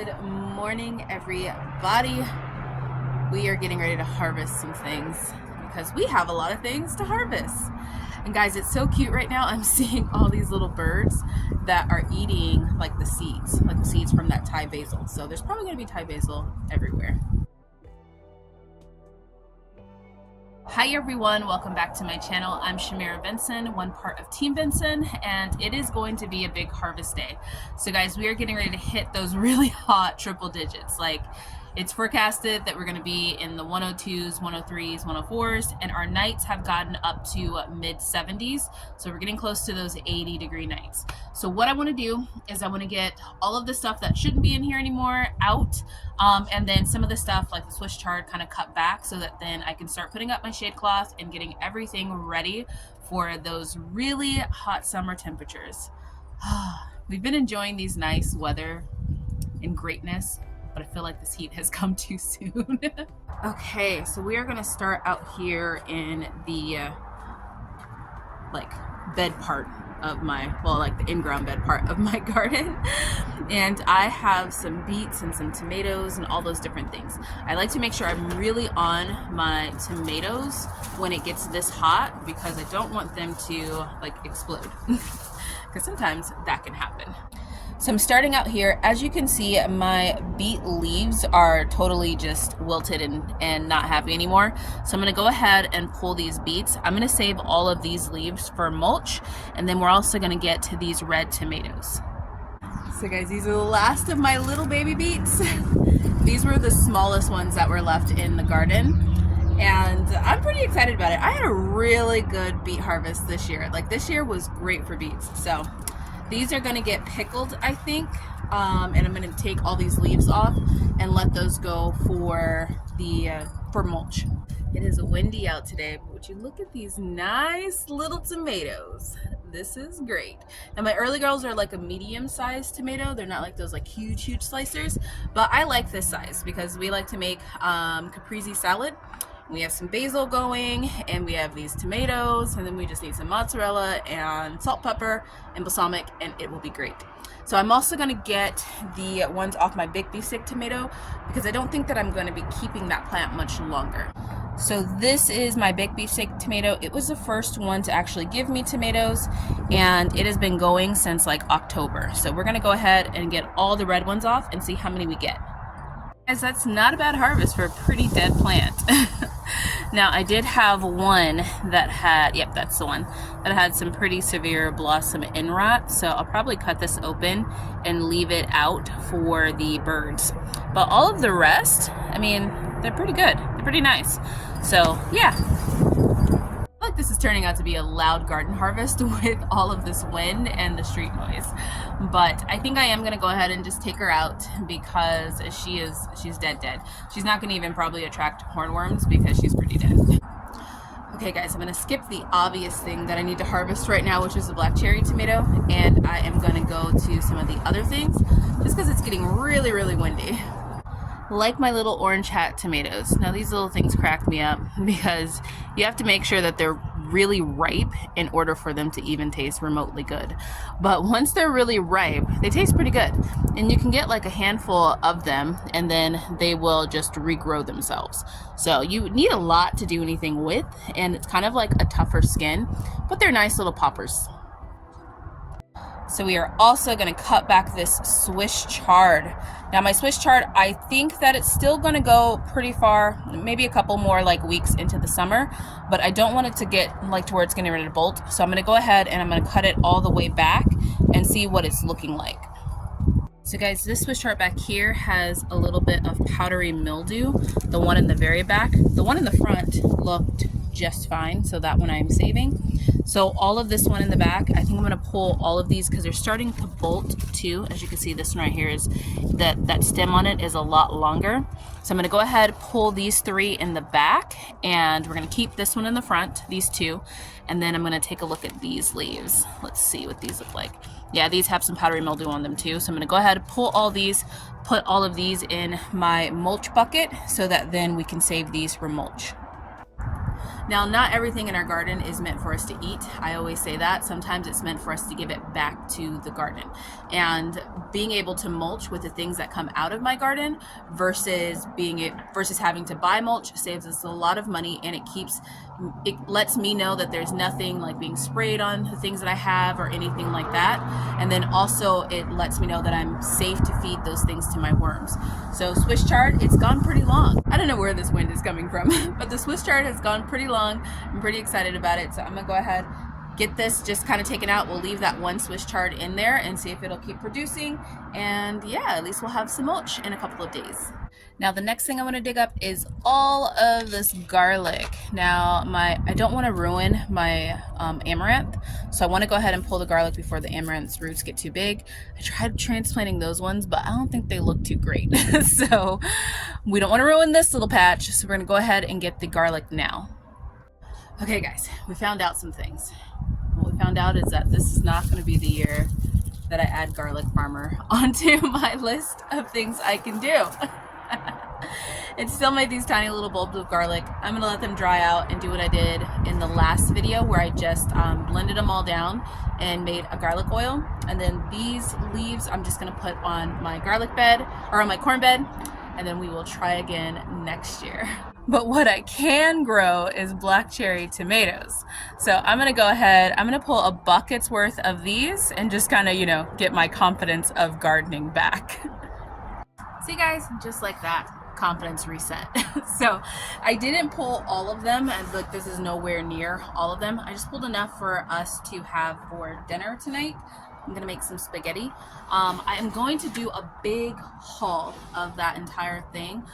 Good morning, everybody. We are getting ready to harvest some things because we have a lot of things to harvest. And guys, it's so cute right now. I'm seeing all these little birds that are eating like the seeds from that Thai basil. So there's probably going to be Thai basil everywhere. Hi everyone, welcome back to my channel. I'm Shamira Benson, one part of Team Benson, and it is going to be a big harvest day. So guys, we are getting ready to hit those really hot triple digits. Like, it's forecasted that we're going to be in the 102s, 103s, 104s, and our nights have gotten up to mid 70s. So we're getting close to those 80-degree nights. So what I want to do is I want to get all of the stuff that shouldn't be in here anymore out, and then some of the stuff like the Swiss chard kind of cut back so that then I can start putting up my shade cloth and getting everything ready for those really hot summer temperatures. We've been enjoying these nice weather and greatness, but I feel like this heat has come too soon. Okay, so we are gonna start out here in the like bed part of my, well, like the in-ground bed part of my garden. And I have some beets and some tomatoes and all those different things. I like to make sure I'm really on my tomatoes when it gets this hot because I don't want them to like explode because sometimes that can happen. So I'm starting out here. As you can see, my beet leaves are totally just wilted and not happy anymore. So I'm gonna go ahead and pull these beets. I'm gonna save all of these leaves for mulch, and then we're also gonna get to these red tomatoes. So guys, these are the last of my little baby beets. These were the smallest ones that were left in the garden, and I'm pretty excited about it. I had a really good beet harvest this year. Like, this year was great for beets. So these are gonna get pickled, I think, and I'm gonna take all these leaves off and let those go for mulch. It is windy out today, but would you look at these nice little tomatoes? This is great. And my early girls are like a medium-sized tomato. They're not like those like huge slicers, but I like this size because we like to make caprese salad. We have some basil going, and we have these tomatoes, and then we just need some mozzarella and salt, pepper, and balsamic, and it will be great. So I'm also gonna get the ones off my big beefsteak tomato because I don't think that I'm gonna be keeping that plant much longer. So this is my big beefsteak tomato. It was the first one to actually give me tomatoes, and it has been going since like October. So we're gonna go ahead and get all the red ones off and see how many we get. Guys, that's not a bad harvest for a pretty dead plant. Now, I did have one that had, yep, that's the one, that had some pretty severe blossom end rot, so I'll probably cut this open and leave it out for the birds. But all of the rest, I mean, they're pretty good. They're pretty nice. So, yeah. I feel like this is turning out to be a loud garden harvest with all of this wind and the street noise. But I think I am going to go ahead and just take her out because she's dead. She's not going to even probably attract hornworms because she's pretty dead. Okay guys, I'm going to skip the obvious thing that I need to harvest right now, which is the black cherry tomato, and I am going to go to some of the other things just because it's getting really windy. Like my little orange hat tomatoes. Now these little things crack me up because you have to make sure that they're really ripe in order for them to even taste remotely good. But once they're really ripe, they taste pretty good. And you can get like a handful of them and then they will just regrow themselves. So you need a lot to do anything with, and it's kind of like a tougher skin, but they're nice little poppers. So we are also going to cut back this Swiss chard. Now my Swiss chard, I think that it's still going to go pretty far, maybe a couple more like weeks into the summer, but I don't want it to get like to where it's getting ready to bolt. So I'm going to go ahead and I'm going to cut it all the way back and see what it's looking like. So guys, this Swiss chard back here has a little bit of powdery mildew. The one in the very back, the one in the front looked just fine, so that one I'm saving. So all of this one in the back, I think I'm going to pull all of these because they're starting to bolt too. As you can see, this one right here is that stem on it is a lot longer. So I'm going to go ahead, pull these three in the back, and we're going to keep this one in the front, these two, and then I'm going to take a look at these leaves. Let's see what these look like. Yeah, these have some powdery mildew on them too. So I'm going to go ahead, pull all these, put all of these in my mulch bucket so that then we can save these for mulch. Now, not everything in our garden is meant for us to eat. I always say that. Sometimes it's meant for us to give it back to the garden. And being able to mulch with the things that come out of my garden versus having to buy mulch saves us a lot of money, and it lets me know that there's nothing like being sprayed on the things that I have or anything like that. And then also it lets me know that I'm safe to feed those things to my worms. So Swiss chard, it's gone pretty long. I don't know where this wind is coming from, but the Swiss chard has gone pretty long. I'm pretty excited about it. So I'm gonna go ahead, get this just kind of taken out. We'll leave that one Swiss chard in there and see if it'll keep producing. And yeah, at least we'll have some mulch in a couple of days. Now the next thing I want to dig up is all of this garlic. Now I don't want to ruin my amaranth, so I want to go ahead and pull the garlic before the amaranth's roots get too big. I tried transplanting those ones, but I don't think they look too great. So we don't want to ruin this little patch, so we're going to go ahead and get the garlic now. Okay guys, we found out some things. What we found out is that this is not going to be the year that I add garlic farmer onto my list of things I can do. It still made these tiny little bulbs of garlic. I'm gonna let them dry out and do what I did in the last video where I just blended them all down and made a garlic oil. And then these leaves I'm just gonna put on my garlic bed or on my corn bed, and then we will try again next year. But what I can grow is black cherry tomatoes. So I'm gonna go ahead, I'm gonna pull a bucket's worth of these and just kind of, get my confidence of gardening back. See guys, just like that, confidence reset. So I didn't pull all of them, and look, this is nowhere near all of them. I just pulled enough for us to have for dinner tonight. I'm gonna make some spaghetti. I am going to do a big haul of that entire thing,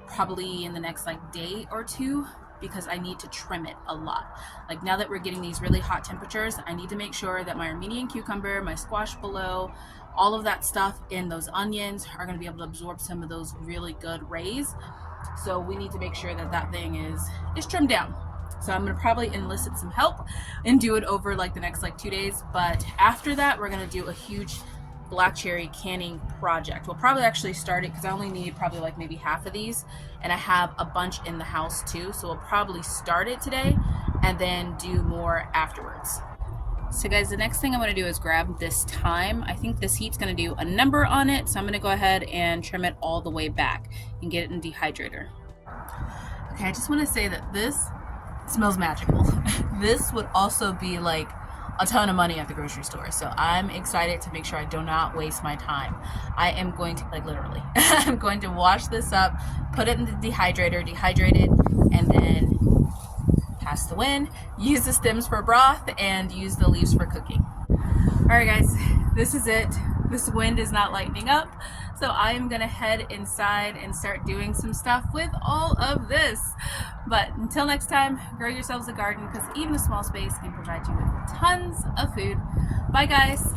probably in the next day or two, because I need to trim it a lot. Like now that we're getting these really hot temperatures, I need to make sure that my Armenian cucumber, my squash below, all of that stuff in those onions are going to be able to absorb some of those really good rays. So we need to make sure that that thing is trimmed down. So I'm going to probably enlist some help and do it over the next 2 days. But after that, we're going to do a huge black cherry canning project. We'll probably actually start it because I only need probably maybe half of these, and I have a bunch in the house too. So we'll probably start it today and then do more afterwards. So guys, the next thing I'm going to do is grab this thyme. I think this heat's going to do a number on it, so I'm going to go ahead and trim it all the way back and get it in dehydrator. Okay, I just want to say that this smells magical. This would also be a ton of money at the grocery store, so I'm excited to make sure I do not waste my time. I am going to, literally, I'm going to wash this up, put it in the dehydrator, dehydrate it, and then pass the wind, use the stems for broth, and use the leaves for cooking. Alright guys, this is it. This wind is not lightening up, so I am gonna head inside and start doing some stuff with all of this. But until next time, grow yourselves a garden, because even a small space can provide you with tons of food. Bye guys!